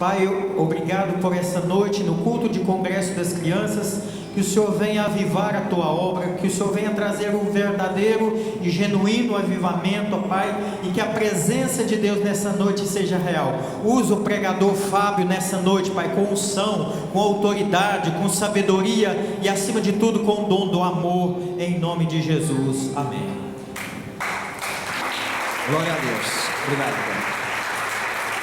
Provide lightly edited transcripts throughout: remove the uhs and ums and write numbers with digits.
Pai, obrigado por essa noite no culto de congresso das crianças, que o Senhor venha avivar a Tua obra, que o Senhor venha trazer um verdadeiro e genuíno avivamento, ó Pai, e que a presença de Deus nessa noite seja real. Usa o pregador Fábio nessa noite, Pai, com unção, com autoridade, com sabedoria e acima de tudo com o dom do amor, em nome de Jesus, amém. Glória a Deus, obrigado, Pai.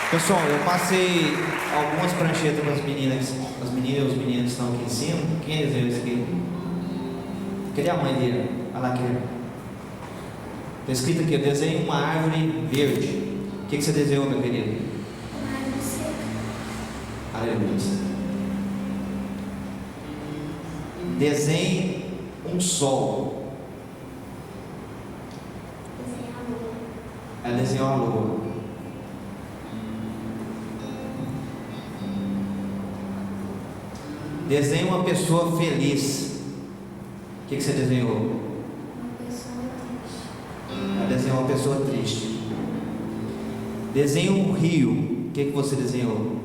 Pessoal, eu passei algumas pranchetas para as meninas, os meninos estão aqui em cima. Quem desenhou isso aqui? Cadê a mãe dele? Olha lá, aqui. Está escrito aqui, eu desenho uma árvore verde. O que você desenhou, meu querido? Uma árvore seca. Aleluia. Desenhe um sol. Desenhar a lua. Ela desenhou a lua. Desenhe uma pessoa feliz. O que você desenhou? Uma pessoa triste. Ela desenhou uma pessoa triste. Desenhe um rio. O que você desenhou?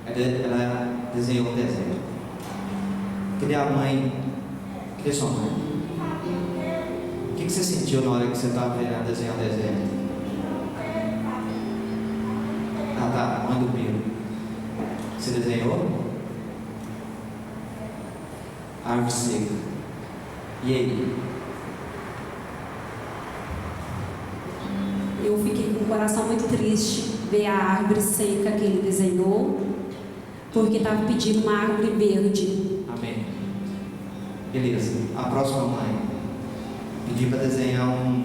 Deserto. Ela desenhou um deserto. Cadê a mãe? Cadê sua mãe? O que você sentiu na hora que você estava vendo desenhar um deserto? Ah, tá. Manda o rio. Você desenhou? Árvore seca. E aí? Eu fiquei com o coração muito triste ver a árvore seca que ele desenhou, porque estava pedindo uma árvore verde. Amém. Beleza. A próxima mãe. Pedi para desenhar um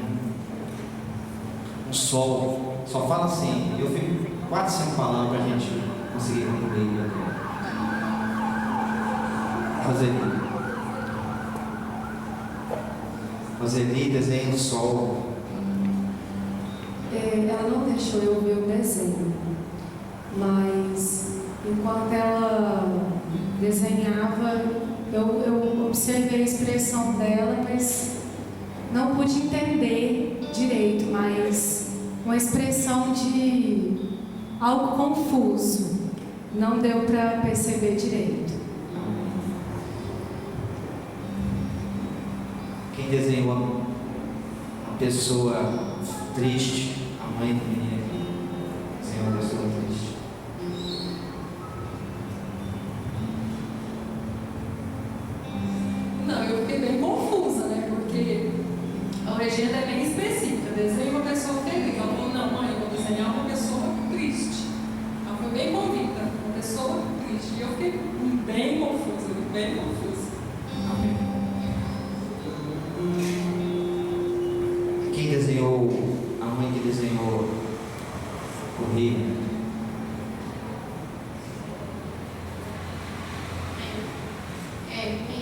sol. Só fala assim. Eu fico 4, 5 palavras para a gente conseguir concluir. Roseli. Roseli, desenha um sol. Ela não deixou eu ver o desenho, mas enquanto ela desenhava, eu observei a expressão dela, mas não pude entender direito, mas uma expressão de algo confuso, não deu para perceber direito. Quem desenhou a pessoa triste, a mãe do menino aqui, desenhou uma pessoa triste. Não, eu fiquei bem confusa, né? Porque a legenda é bem específica. Desenho uma pessoa feliz. Ela falou, não, mãe, eu vou desenhar uma pessoa triste. Ela foi bem convicta, uma pessoa triste. E eu fiquei bem confusa, bem confusa. Amém. Quem desenhou, a mãe que desenhou o rio?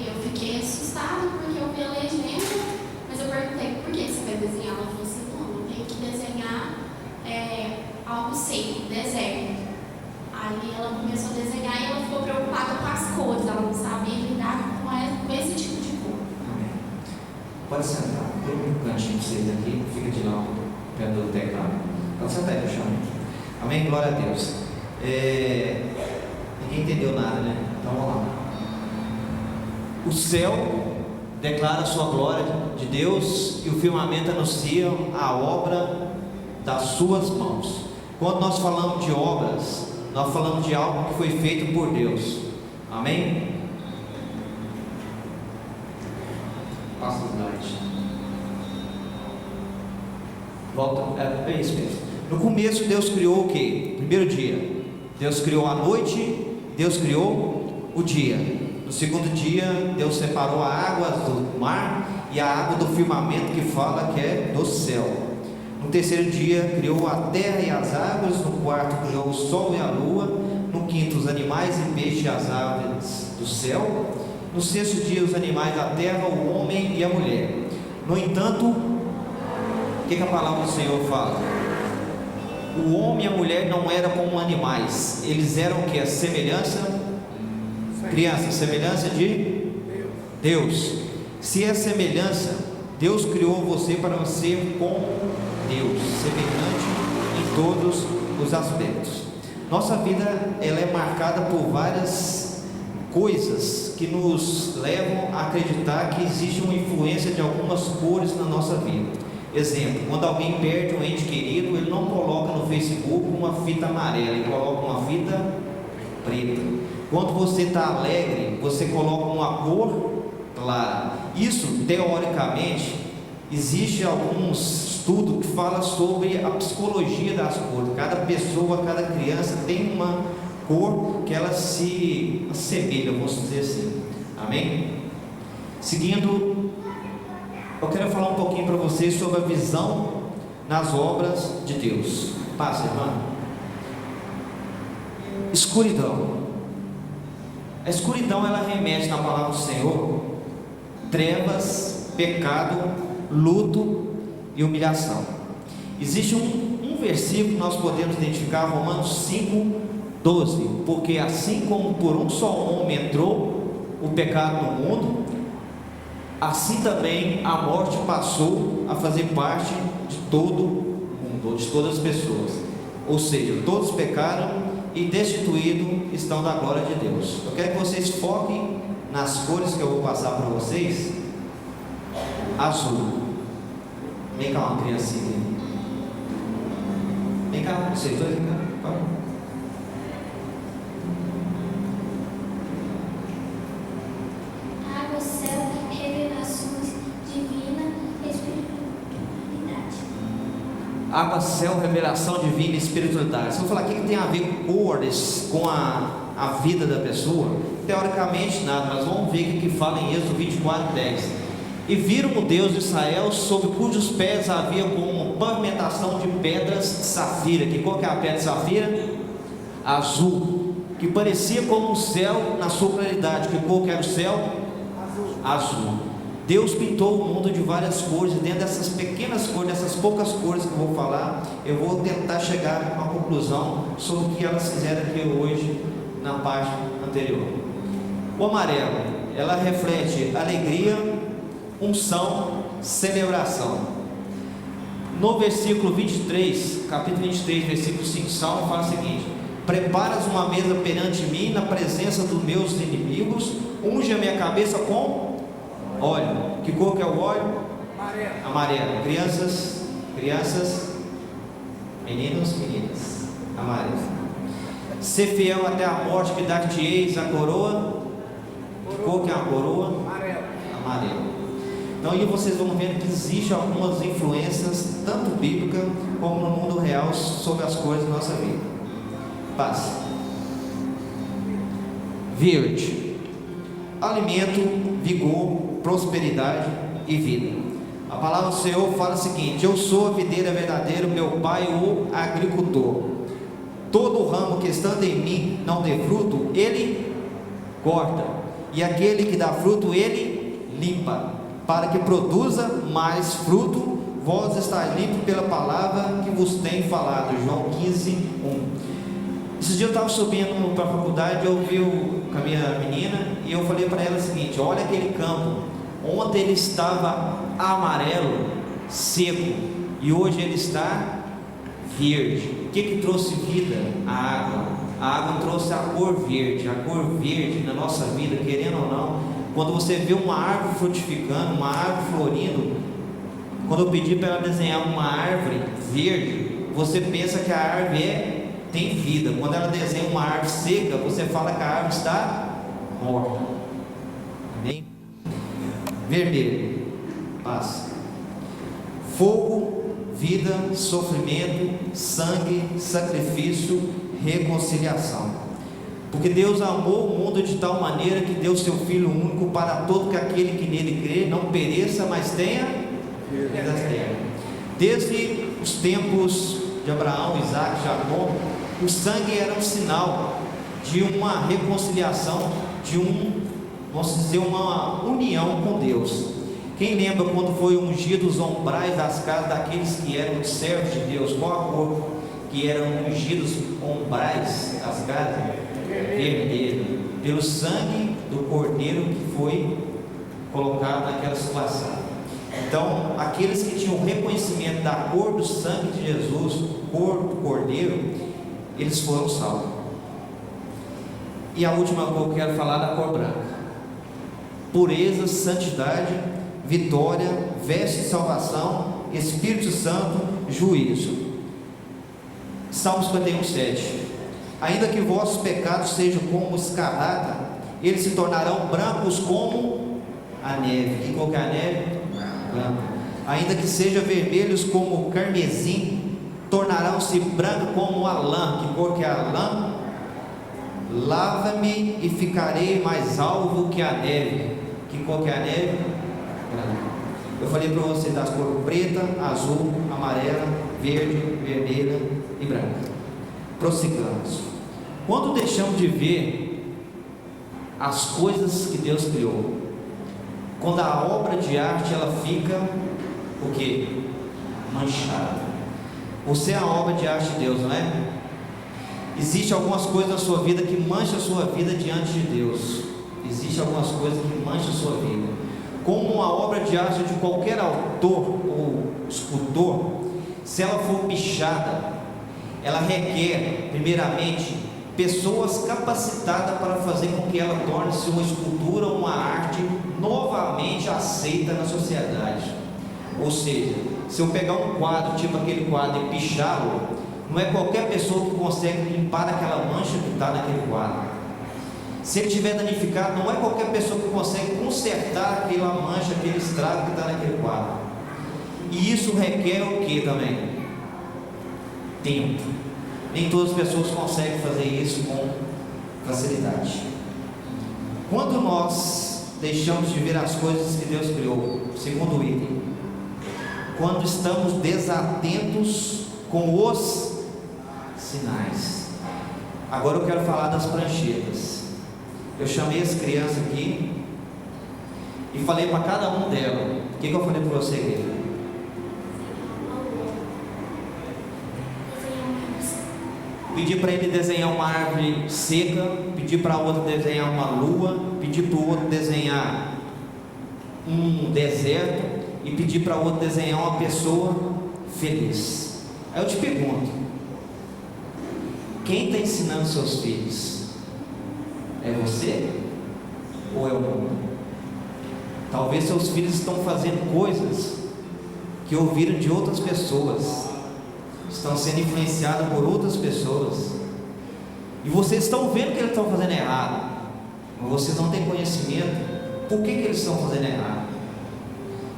Eu fiquei assustada porque eu vi a legenda, mas eu perguntei por que você vai desenhar. Ela falou assim, não, eu tenho que desenhar algo seco, deserto. Aí ela começou a desenhar e ela ficou preocupada com as cores, ela não sabia lidar com esse tipo de cor. Amém. Pode sentar, tem um cantinho de vocês aqui, fica de lá perto do teclado. Pode sentar aí no chão. Amém? Glória a Deus. Ninguém entendeu nada, né? Então vamos lá. O céu declara a sua glória de Deus e o firmamento anuncia a obra das suas mãos. Quando nós falamos de obras, nós falamos de algo que foi feito por Deus. Amém? Passa o slide. Volta. É isso mesmo. No começo Deus criou o quê? Primeiro dia. Deus criou a noite, Deus criou o dia. No segundo dia, Deus separou a água do mar e a água do firmamento, que fala que é do céu. No terceiro dia, criou a terra e as águas. No quarto, criou o sol e a lua. No quinto, os animais e peixes e as aves do céu. No sexto dia, os animais da terra, o homem e a mulher. No entanto, o que a palavra do Senhor fala? O homem e a mulher não eram como animais. Eles eram o que? A semelhança... Criança, semelhança de Deus. Se é semelhança, Deus criou você para ser como Deus, semelhante em todos os aspectos. Nossa vida, ela é marcada por várias coisas que nos levam a acreditar que existe uma influência de algumas cores na nossa vida. Exemplo, quando alguém perde um ente querido, ele não coloca no Facebook uma fita amarela, ele coloca uma fita preta. Quando você está alegre, você coloca uma cor clara. Isso, teoricamente, existe alguns estudos que falam sobre a psicologia das cores. Cada pessoa, cada criança tem uma cor que ela se assemelha, vamos dizer assim. Amém? Seguindo, eu quero falar um pouquinho para vocês sobre a visão nas obras de Deus. Passa, irmã. Escuridão. A escuridão, ela remete na palavra do Senhor trevas, pecado, luto e humilhação. Existe um versículo que nós podemos identificar, Romanos 5:12, porque assim como por um só homem entrou o pecado no mundo, assim também a morte passou a fazer parte de todo mundo, de todas as pessoas. Ou seja, todos pecaram e destituídos estão da glória de Deus. Eu quero que vocês foquem nas cores que eu vou passar para vocês. Azul. Vem cá, uma criancinha. Vem cá, vocês dois, vem cá. Vai. Água, céu, revelações divina, espiritualidade. Água, céu, revelação divina e espiritualidade. Se eu falar o que tem a ver com cores, com a vida da pessoa, teoricamente nada, mas vamos ver o que fala em Êxodo 24:10. E viram o Deus de Israel, sob cujos pés havia como uma pavimentação de pedras de safira. Qual que é a pedra de safira? Azul, que parecia como o céu na sua claridade. Que cor que era o céu? Azul. Deus pintou o mundo de várias cores, e dentro dessas pequenas cores, dessas poucas cores que eu vou falar, eu vou tentar chegar a uma conclusão sobre o que elas fizeram aqui hoje na parte anterior. O amarelo, ela reflete alegria, unção, celebração. No versículo 23, capítulo 23, versículo 5, Salmo fala o seguinte: preparas uma mesa perante mim na presença dos meus inimigos, unge a minha cabeça com óleo. Que cor que é o óleo? Amarelo. Amarelo. Crianças, meninos, meninas, amarelo. Ser fiel até a morte, que dar-te-eis a coroa. Que cor que é a coroa? Amarelo. Então aí vocês vão ver que existem algumas influências, tanto bíblica como no mundo real, sobre as coisas da nossa vida. Paz. Verde. Alimento, vigor, prosperidade e vida. A palavra do Senhor fala o seguinte: eu sou a videira verdadeira, meu pai o agricultor. Todo ramo que estando em mim não dê fruto, ele corta, e aquele que dá fruto, ele limpa, para que produza mais fruto. Vós estáis limpos pela palavra que vos tenho falado. João 15:1. Esses dias eu estava subindo para a faculdade, eu vi com a minha menina, e eu falei para ela o seguinte: olha aquele campo, ontem ele estava amarelo, seco, e hoje ele está verde. O que trouxe vida? A água. A água trouxe a cor verde. A cor verde na nossa vida, querendo ou não, quando você vê uma árvore frutificando, uma árvore florindo, quando eu pedi para ela desenhar uma árvore verde, você pensa que a árvore tem vida. Quando ela desenha uma árvore seca, você fala que a árvore está morta. Amém? Vermelho, paz. Fogo, vida, sofrimento, sangue, sacrifício, reconciliação. Porque Deus amou o mundo de tal maneira que deu seu Filho único, para todo que aquele que nele crê não pereça, mas tenha vida eterna. Desde os tempos de Abraão, Isaac, Jacó, o sangue era um sinal de uma reconciliação, de vamos dizer, uma união com Deus. Quem lembra quando foi ungido os umbrais das casas daqueles que eram servos de Deus? Qual a cor que eram ungidos umbrais das casas? Vermelho, pelo sangue do cordeiro que foi colocado naquela situação. Então, aqueles que tinham reconhecimento da cor do sangue de Jesus, cor do cordeiro, eles foram salvos. E a última cor que eu quero falar, da cor branca: pureza, santidade, vitória, veste de salvação, Espírito Santo, juízo. Salmo 51:7: ainda que vossos pecados sejam como escarlata, eles se tornarão brancos como a neve. Que cor que é a neve? Branca. Ainda que sejam vermelhos como carmesim, tornarão-se brancos como a lã. Que cor que é a lã? Lava-me e ficarei mais alvo que a neve. Que cor que é a neve? Branca. Eu falei para você das cores preta, azul, amarela, verde, vermelha e branca. Prossigamos. Quando deixamos de ver as coisas que Deus criou, quando a obra de arte ela fica o quê? Manchada. Você é a obra de arte de Deus, não é? Existem algumas coisas na sua vida que mancham a sua vida diante de Deus. Existem algumas coisas que mancham a sua vida. Como uma obra de arte de qualquer autor ou escultor, se ela for pichada, ela requer, primeiramente, pessoas capacitadas para fazer com que ela torne-se uma escultura, uma arte novamente aceita na sociedade. Ou seja, se eu pegar um quadro, tipo aquele quadro, e pichá-lo, não é qualquer pessoa que consegue limpar aquela mancha que está naquele quadro. Se ele estiver danificado, não é qualquer pessoa que consegue consertar aquela mancha, aquele estrago que está naquele quadro. E isso requer o que também? Tempo. Nem todas as pessoas conseguem fazer isso com facilidade. Quando nós deixamos de ver as coisas que Deus criou, segundo o item, quando estamos desatentos com os sinais. Agora eu quero falar das pranchetas. Eu chamei as crianças aqui e falei para cada um delas. O que eu falei para você aqui? Pedi para ele desenhar uma árvore seca, pedi para o outro desenhar uma lua, pedi para o outro desenhar um deserto e pedi para o outro desenhar uma pessoa feliz. Aí eu te pergunto: quem está ensinando seus filhos? É você ou é o mundo? Talvez seus filhos estão fazendo coisas que ouviram de outras pessoas, estão sendo influenciados por outras pessoas, e vocês estão vendo que eles estão fazendo errado, mas vocês não têm conhecimento por que eles estão fazendo errado.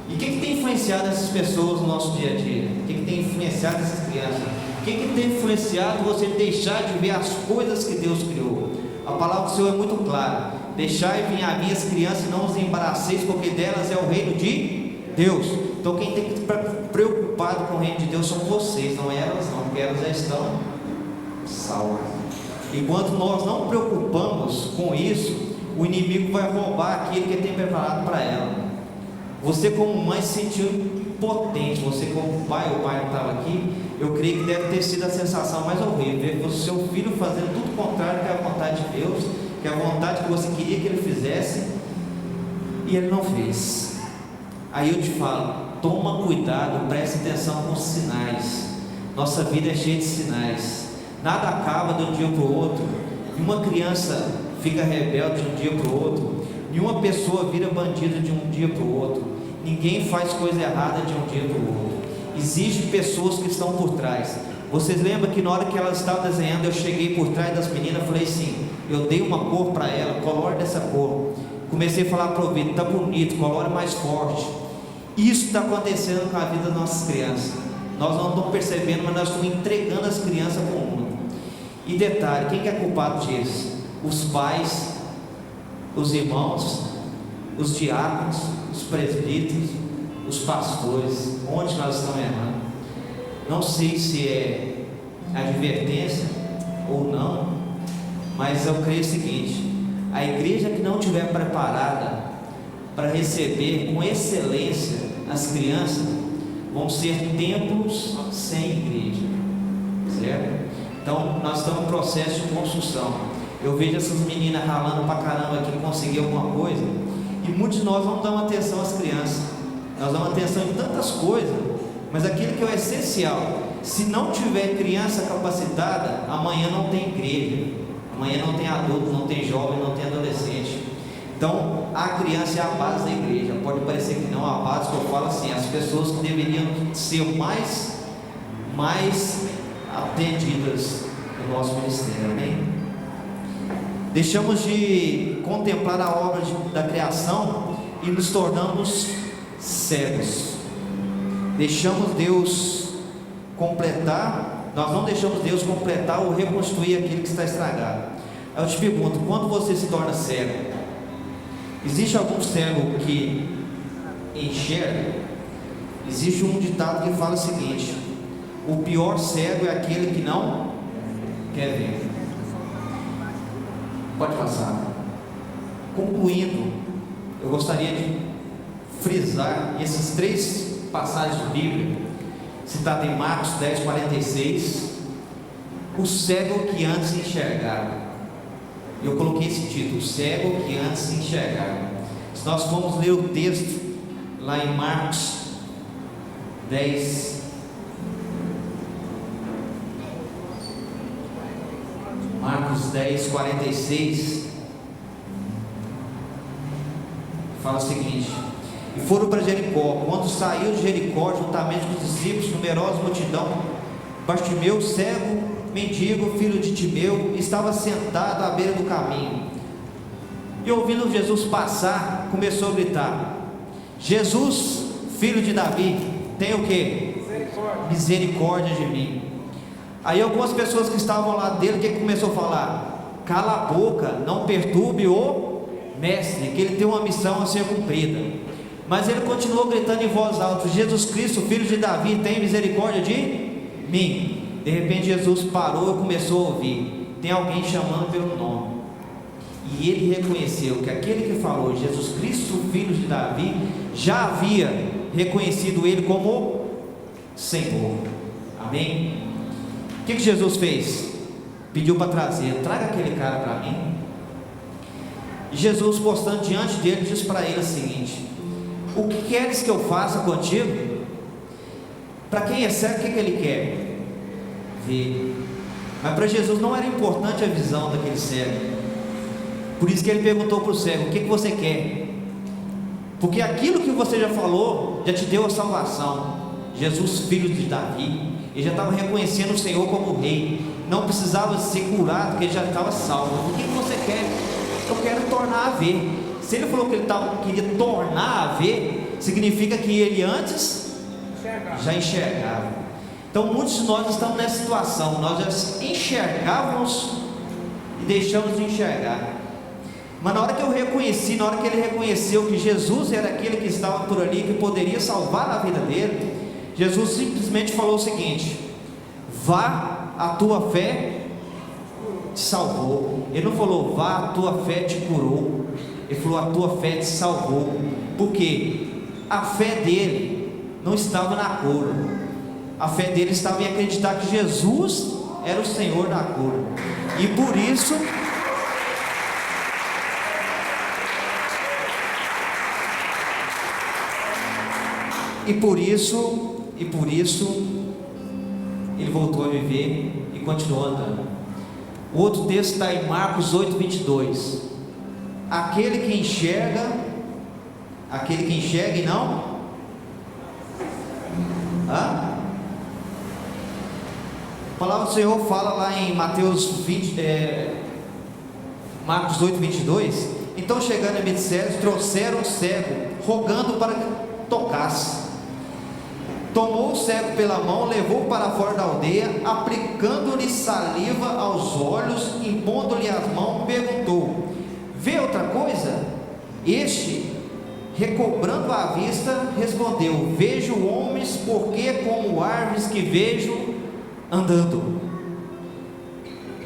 E o que tem influenciado essas pessoas no nosso dia a dia? O que tem influenciado essas crianças? O que tem influenciado você deixar de ver as coisas que Deus criou? A palavra do Senhor é muito clara: deixai vir a mim as crianças e não os embaraceis, porque delas é o reino de Deus. Então quem tem que estar preocupado com o reino de Deus são vocês, não elas não, porque elas já estão salvas. Enquanto nós não preocupamos com isso, o inimigo vai roubar aquilo que ele tem preparado para ela. Você como mãe se sentiu impotente, você como pai, o pai não estava aqui, eu creio que deve ter sido a sensação mais horrível, ver o seu filho fazendo tudo o contrário que é a vontade de Deus, que é a vontade que você queria que ele fizesse, e ele não fez. Aí eu te falo, toma cuidado, preste atenção com os sinais. Nossa vida é cheia de sinais, nada acaba de um dia para o outro. Uma criança fica rebelde de um dia para o outro, nenhuma pessoa vira bandida de um dia para o outro, ninguém faz coisa errada de um dia para o outro. Existem pessoas que estão por trás. Vocês lembram que na hora que elas estavam desenhando, eu cheguei por trás das meninas e falei assim, eu dei uma cor para ela, colore dessa cor. Comecei a falar para o ouvido, está bonito, colore mais forte. Isso está acontecendo com a vida das nossas crianças. Nós não estamos percebendo, mas nós estamos entregando as crianças para o mundo. E detalhe, quem que é culpado disso? Os pais, os irmãos, os diáconos, os presbíteros, os pastores. Onde nós estamos errando? Não sei se é advertência ou não, mas eu creio o seguinte: a igreja que não estiver preparada para receber com excelência as crianças, vão ser templos sem igreja, certo? Então nós estamos em processo de construção. Eu vejo essas meninas ralando pra caramba aqui conseguir alguma coisa, e muitos de nós não damos atenção às crianças. Nós damos atenção em tantas coisas, mas aquilo que é o essencial. se não tiver criança capacitada, amanhã não tem igreja, amanhã não tem adulto, não tem jovem, não tem adolescente. Então, a criança é a base da igreja. Pode parecer que não, a base que eu falo assim, as pessoas que deveriam ser mais atendidas no nosso ministério, amém? Deixamos de contemplar a obra da criação e nos tornamos cegos. Deixamos Deus completar, nós não deixamos Deus completar ou reconstruir aquilo que está estragado. Eu te pergunto, quando você se torna cego, existe algum cego que enxerga? Existe um ditado que fala o seguinte: o pior cego é aquele que não quer ver. Pode passar. Concluindo, eu gostaria de frisar esses 3 passagens de Bíblia, citadas em Marcos 10:46. O cego que antes enxergava. Eu coloquei esse título: cego que antes enxergava. Se nós formos ler o texto lá em Marcos 10, Marcos 10:46, fala o seguinte: e foram para Jericó. Quando saiu de Jericó, juntamente com os discípulos, numerosa multidão, Bartimeu, cego, mendigo, filho de Timeu, estava sentado à beira do caminho, e ouvindo Jesus passar, começou a gritar: Jesus, filho de Davi, tem o que? Misericórdia de mim. Aí algumas pessoas que estavam ao lado dele, o que começou a falar? Cala a boca, não perturbe o mestre, que ele tem uma missão a ser cumprida. Mas ele continuou gritando em voz alta: Jesus Cristo, filho de Davi, tem misericórdia de mim. De repente Jesus parou e começou a ouvir: tem alguém chamando pelo nome. E ele reconheceu que aquele que falou, Jesus Cristo, filho de Davi, já havia reconhecido ele como Senhor. Amém? O que Jesus fez? Pediu para trazer: traga aquele cara para mim. E Jesus, postando diante dele, disse para ele o seguinte: o que queres que eu faça contigo? Para quem é cego, o que ele quer? Ver. Mas para Jesus não era importante a visão daquele cego. Por isso que ele perguntou para o cego: o que você quer? Porque aquilo que você já falou já te deu a salvação. Jesus, filho de Davi, ele já estava reconhecendo o Senhor como rei, não precisava ser curado, porque ele já estava salvo. O que você quer? Eu quero tornar a ver. Se ele falou que ele queria tornar a ver, significa que ele antes já enxergava. Então muitos de nós estamos nessa situação, nós já enxergávamos e deixamos de enxergar. Mas na hora que eu reconheci, na hora que ele reconheceu que Jesus era aquele que estava por ali, que poderia salvar a vida dele, Jesus simplesmente falou o seguinte: vá, a tua fé te salvou. Ele não falou: vá, a tua fé te curou. Ele falou: a tua fé te salvou. Porque a fé dele não estava na cura, a fé dele estava em acreditar que Jesus era o Senhor da cura. E por isso ele voltou a viver e continuou andando. O outro texto está em Marcos 8:22. Aquele que enxerga e não a palavra do Senhor fala lá em Marcos 8:22. Então, chegando a Betsaida, trouxeram o cego, rogando para que tocasse. Tomou o cego pela mão, levou para fora da aldeia, aplicando-lhe saliva aos olhos, impondo-lhe as mãos, perguntou: vê outra coisa? Este, recobrando a vista, respondeu: vejo homens, porque como árvores que vejo andando.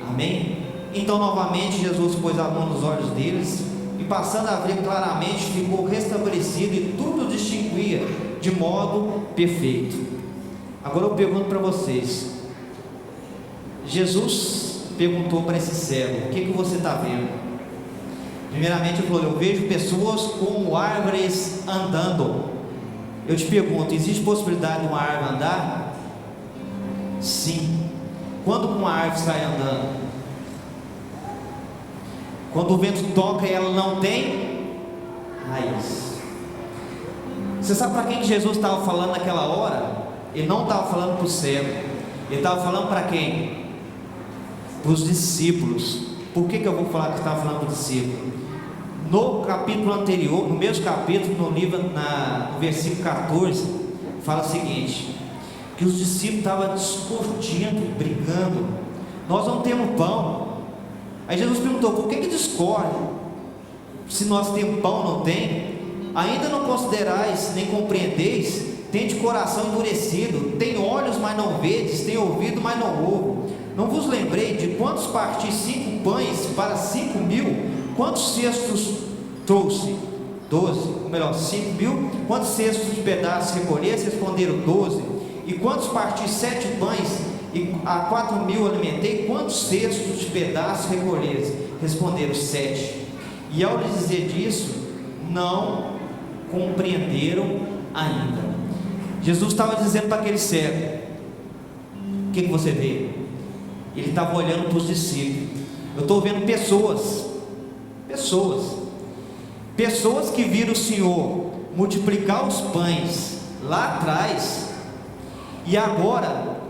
Amém? Então novamente Jesus pôs a mão nos olhos deles, e passando a ver claramente, ficou restabelecido, e tudo distinguia de modo perfeito. Agora eu pergunto para vocês: Jesus perguntou para esse cego: o que você está vendo? Primeiramente ele falou: eu vejo pessoas como árvores andando. Eu te pergunto: existe possibilidade de uma árvore andar? Sim. Quando uma árvore sai andando, quando o vento toca e ela não tem raiz. Você sabe para quem que Jesus estava falando naquela hora? Ele não estava falando para o cego. Ele estava falando para quem? Para os discípulos. Por que eu vou falar que estava falando para os discípulos? No capítulo anterior, no mesmo capítulo, no livro, no versículo 14, fala o seguinte: que os discípulos estavam discutindo, brigando. Nós não temos pão. Aí Jesus perguntou: por que discorde? Se nós temos pão, não tem? Ainda não considerais, nem compreendeis? Tem de coração endurecido, tem olhos, mas não vedes, tem ouvido, mas não ouve. Não vos lembrei de quantos parti 5 pães para 5.000? Quantos cestos trouxe? 12, ou melhor, 5.000. Quantos cestos de pedaços recolhesse? Responderam 12. E quantos parti 7 pães e a 4.000 alimentei? Quantos cestos de pedaços recolhesse? Responderam 7. E ao lhe dizer disso, não compreenderam ainda. Jesus estava dizendo para aquele cego: o que você vê? Ele estava olhando para os discípulos. Eu estou vendo pessoas que viram o Senhor multiplicar os pães lá atrás, e agora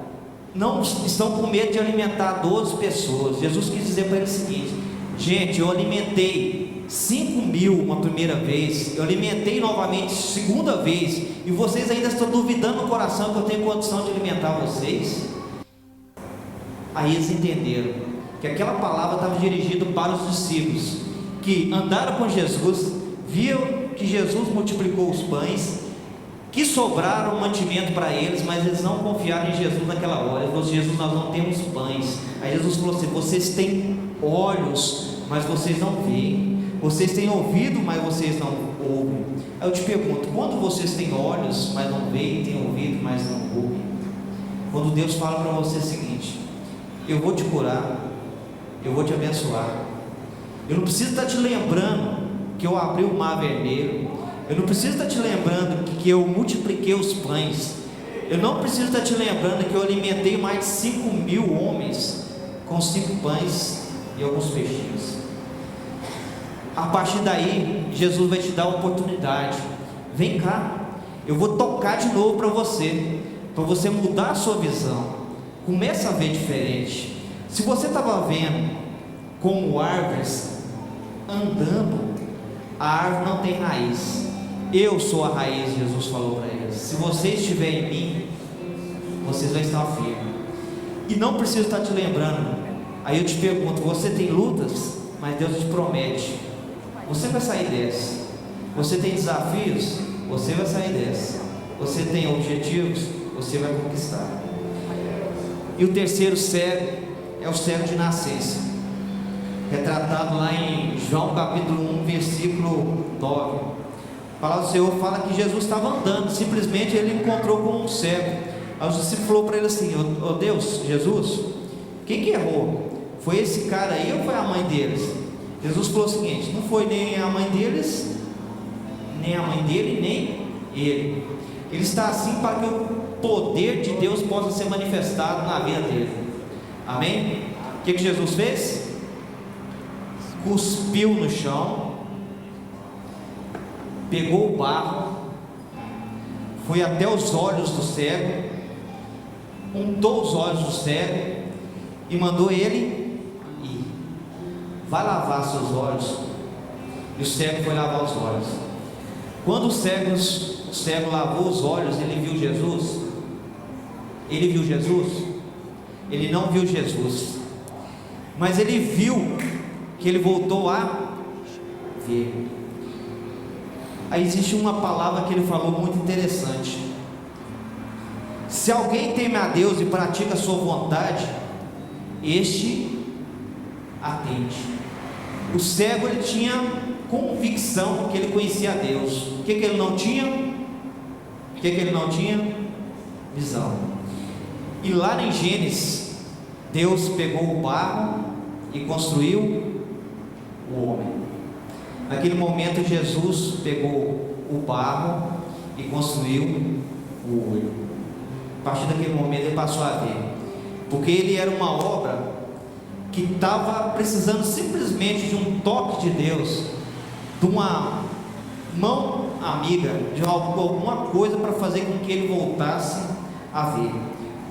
não estão com medo de alimentar 12 pessoas. Jesus quis dizer para eles o seguinte: gente, eu alimentei 5.000 uma primeira vez, eu alimentei novamente segunda vez, e vocês ainda estão duvidando no coração que eu tenho condição de alimentar vocês? Aí eles entenderam que aquela palavra estava dirigida para os discípulos, que andaram com Jesus, viram que Jesus multiplicou os pães, que sobraram mantimento para eles, mas eles não confiaram em Jesus naquela hora. Ele falou: Jesus, nós não temos pães. Aí Jesus falou assim: vocês têm olhos, mas vocês não veem. Vocês têm ouvido, mas vocês não ouvem. Aí eu te pergunto: quando vocês têm olhos, mas não veem, têm ouvido, mas não ouvem? Quando Deus fala para você o seguinte: eu vou te curar, eu vou te abençoar, eu não preciso estar te lembrando que eu abri o mar vermelho, eu não preciso estar te lembrando que eu multipliquei os pães, eu não preciso estar te lembrando que eu alimentei mais de 5.000 homens com 5 pães e alguns peixinhos. A partir daí, Jesus vai te dar a oportunidade. Vem cá, eu vou tocar de novo para você mudar a sua visão. Começa a ver diferente. Se você estava vendo como árvores andando, a árvore não tem raiz. Eu sou a raiz, Jesus falou para eles. Se você estiver em mim, vocês vão estar firmes. E não preciso estar te lembrando. Aí eu te pergunto: você tem lutas? Mas Deus te promete: você vai sair dessa. Você tem desafios? Você vai sair dessa. Você tem objetivos? Você vai conquistar. E o terceiro cego é o cego de nascença, retratado lá em João capítulo 1, versículo 9. A palavra do Senhor fala que Jesus estava andando, simplesmente ele encontrou com um cego. Aí os discípulos falou para ele assim: ô Deus, Jesus, quem que errou? Foi esse cara aí ou foi a mãe deles? Jesus falou o seguinte: não foi nem a mãe deles, nem a mãe dele, nem ele. Ele está assim para que o poder de Deus possa ser manifestado na vida dele. Amém? O que Jesus fez? Cuspiu no chão, pegou o barro, foi até os olhos do cego, untou os olhos do cego e mandou ele ir. Vai lavar seus olhos. E o cego foi lavar os olhos. Quando o cego lavou os olhos, ele viu Jesus. Ele viu Jesus? Ele não viu Jesus, mas ele viu que ele voltou a ver. Aí existe uma palavra que ele falou muito interessante: se alguém teme a Deus e pratica a sua vontade, este atende. O cego, ele tinha convicção que ele conhecia a Deus. O que ele não tinha? O que ele não tinha? Visão. E lá em Gênesis, Deus pegou o barro e construiu o homem. Naquele momento, Jesus pegou o barro e construiu o olho. A partir daquele momento, ele passou a ver. porque ele era uma obra que estava precisando simplesmente de um toque de Deus, de uma mão amiga, de alguma coisa para fazer com que ele voltasse a ver.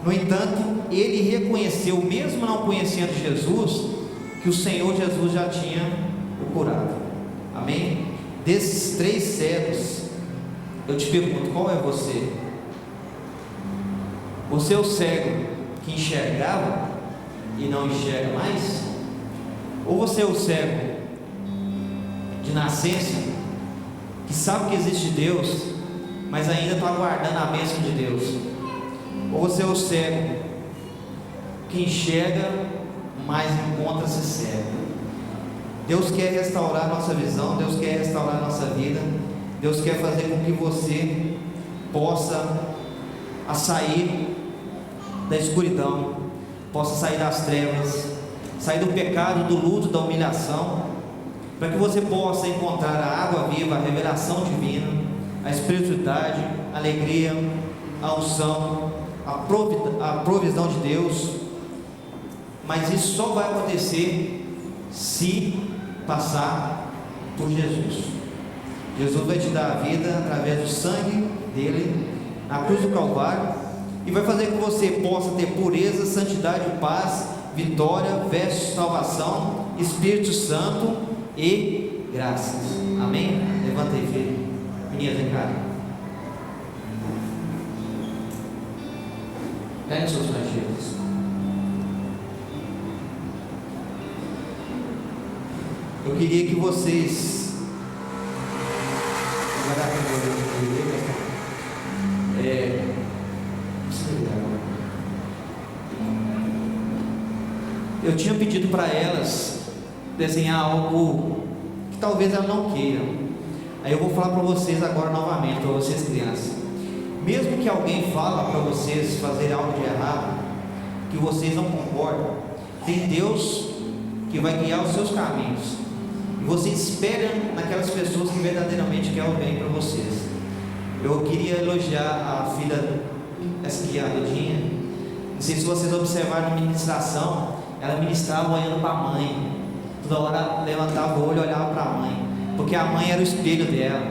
No entanto, ele reconheceu, mesmo não conhecendo Jesus, que o Senhor Jesus já tinha o curado. Amém? Desses 3 cegos, eu te pergunto, qual é você? Você é o cego que enxergava e não enxerga mais? Ou você é o cego de nascença, que sabe que existe Deus, mas ainda está aguardando a bênção de Deus? Ou você é o cego que enxerga, mas encontra-se cego? Deus quer restaurar nossa visão, Deus quer restaurar nossa vida, Deus quer fazer com que você possa sair da escuridão, possa sair das trevas, sair do pecado, do luto, da humilhação, para que você possa encontrar a água viva, a revelação divina, a espiritualidade, a alegria, a unção, a provisão de Deus. Mas isso só vai acontecer se passar por Jesus. Jesus vai te dar a vida através do sangue dele na cruz do Calvário, e vai fazer com que você possa ter pureza, santidade, paz, vitória, versus salvação, Espírito Santo e graças. Amém? Levanta aí, filho. Meninas, vem cá. Pegue seus pranchetes. Eu queria que vocês eu tinha pedido para elas desenhar algo que talvez elas não queiram. Aí eu vou falar para vocês agora novamente, para vocês crianças. Mesmo que alguém fala para vocês fazer algo de errado, que vocês não concordam, tem Deus que vai guiar os seus caminhos. E vocês esperam naquelas pessoas que verdadeiramente querem o bem para vocês. Eu queria elogiar a filha, essa aqui, a Redinha. Não sei se vocês observaram na ministração, ela ministrava olhando para a mãe. Toda hora levantava o olho e olhava para a mãe, porque a mãe era o espelho dela.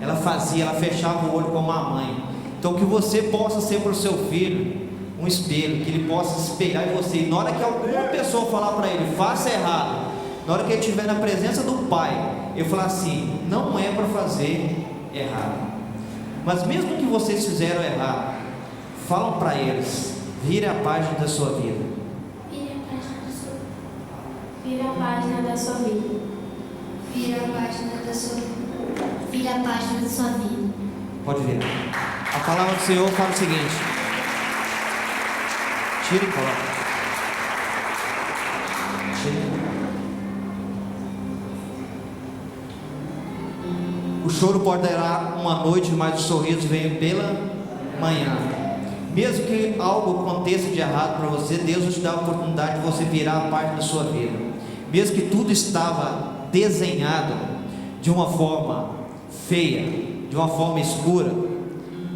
Ela fazia, ela fechava o olho como a mãe. Então que você possa ser para o seu filho um espelho, que ele possa se espelhar em você. E na hora que alguma pessoa falar para ele, faça errado, na hora que ele estiver na presença do Pai, ele falar assim, não é para fazer errado. Mas mesmo que vocês fizeram errado, falam para eles, vire a página da sua vida. Vira a página da sua vida. Vira a página da sua vida. Vira a página da sua vida. Pode virar. A palavra do Senhor fala o seguinte: tira e coloca. Tira. O choro pode durar uma noite, mas o sorriso vem pela manhã. Mesmo que algo aconteça de errado para você, Deus vai te dar a oportunidade de você virar a parte da sua vida. Mesmo que tudo estava desenhado de uma forma feia, de uma forma escura,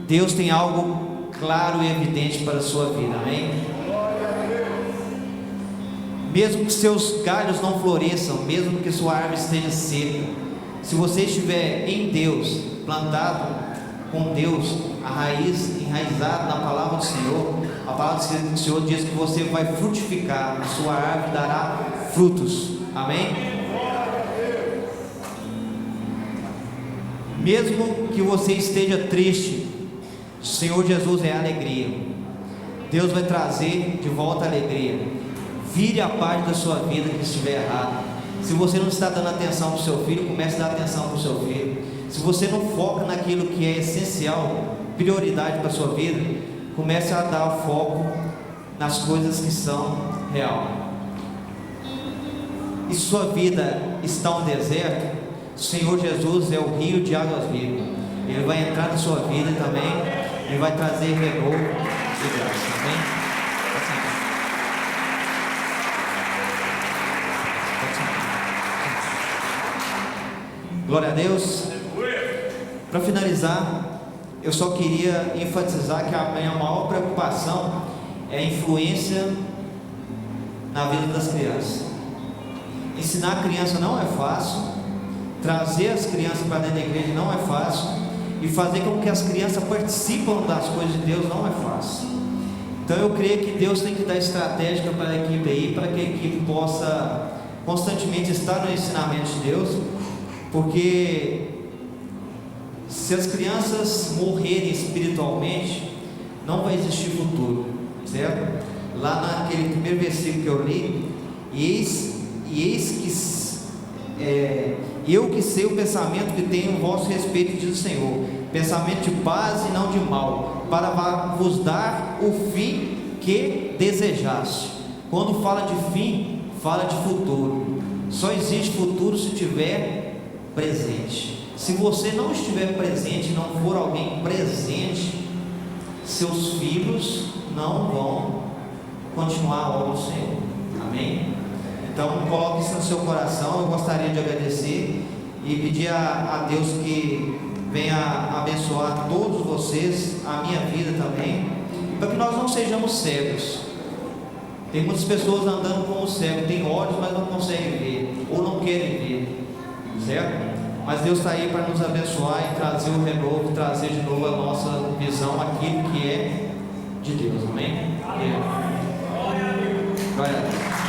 Deus tem algo claro e evidente para a sua vida. Amém? Mesmo que seus galhos não floresçam, mesmo que sua árvore esteja seca, se você estiver em Deus, plantado com Deus, a raiz enraizada na palavra do Senhor, a palavra do Senhor diz que você vai frutificar, a sua árvore dará frutos. Amém? Mesmo que você esteja triste, o Senhor Jesus é a alegria. Deus vai trazer de volta a alegria. Vire a parte da sua vida que estiver errado. Se você não está dando atenção para o seu filho, comece a dar atenção para o seu filho. Se você não foca naquilo que é essencial, prioridade para a sua vida, comece a dar foco nas coisas que são real. E sua vida está um deserto, o Senhor Jesus é o rio de águas vivas. Ele vai entrar na sua vida também, Ele vai trazer renovo e graça. Amém? Glória a Deus. Para finalizar, eu só queria enfatizar que a minha maior preocupação é a influência na vida das crianças. Ensinar a criança não é fácil, trazer as crianças para dentro da igreja não é fácil, e fazer com que as crianças participam das coisas de Deus não é fácil. Então eu creio que Deus tem que dar estratégia para a equipe aí, para que a equipe possa constantemente estar no ensinamento de Deus, porque se as crianças morrerem espiritualmente, não vai existir futuro, certo? Lá naquele primeiro versículo que eu li, eis que eu que sei o pensamento que tenho a vosso respeito, diz o Senhor, pensamento de paz e não de mal, para vos dar o fim que desejaste. Quando fala de fim, fala de futuro. Só existe futuro se tiver presente. Se você não estiver presente, não for alguém presente, seus filhos não vão continuar a obra do Senhor. Amém? Então coloque isso no seu coração. Eu gostaria de agradecer e pedir a Deus que venha abençoar todos vocês, a minha vida também, para que nós não sejamos cegos. Tem muitas pessoas andando como cego, tem olhos, mas não conseguem ver, ou não querem ver, certo? Mas Deus está aí para nos abençoar e trazer o renovo, trazer de novo a nossa visão, aquilo que é de Deus, amém? Glória a Deus.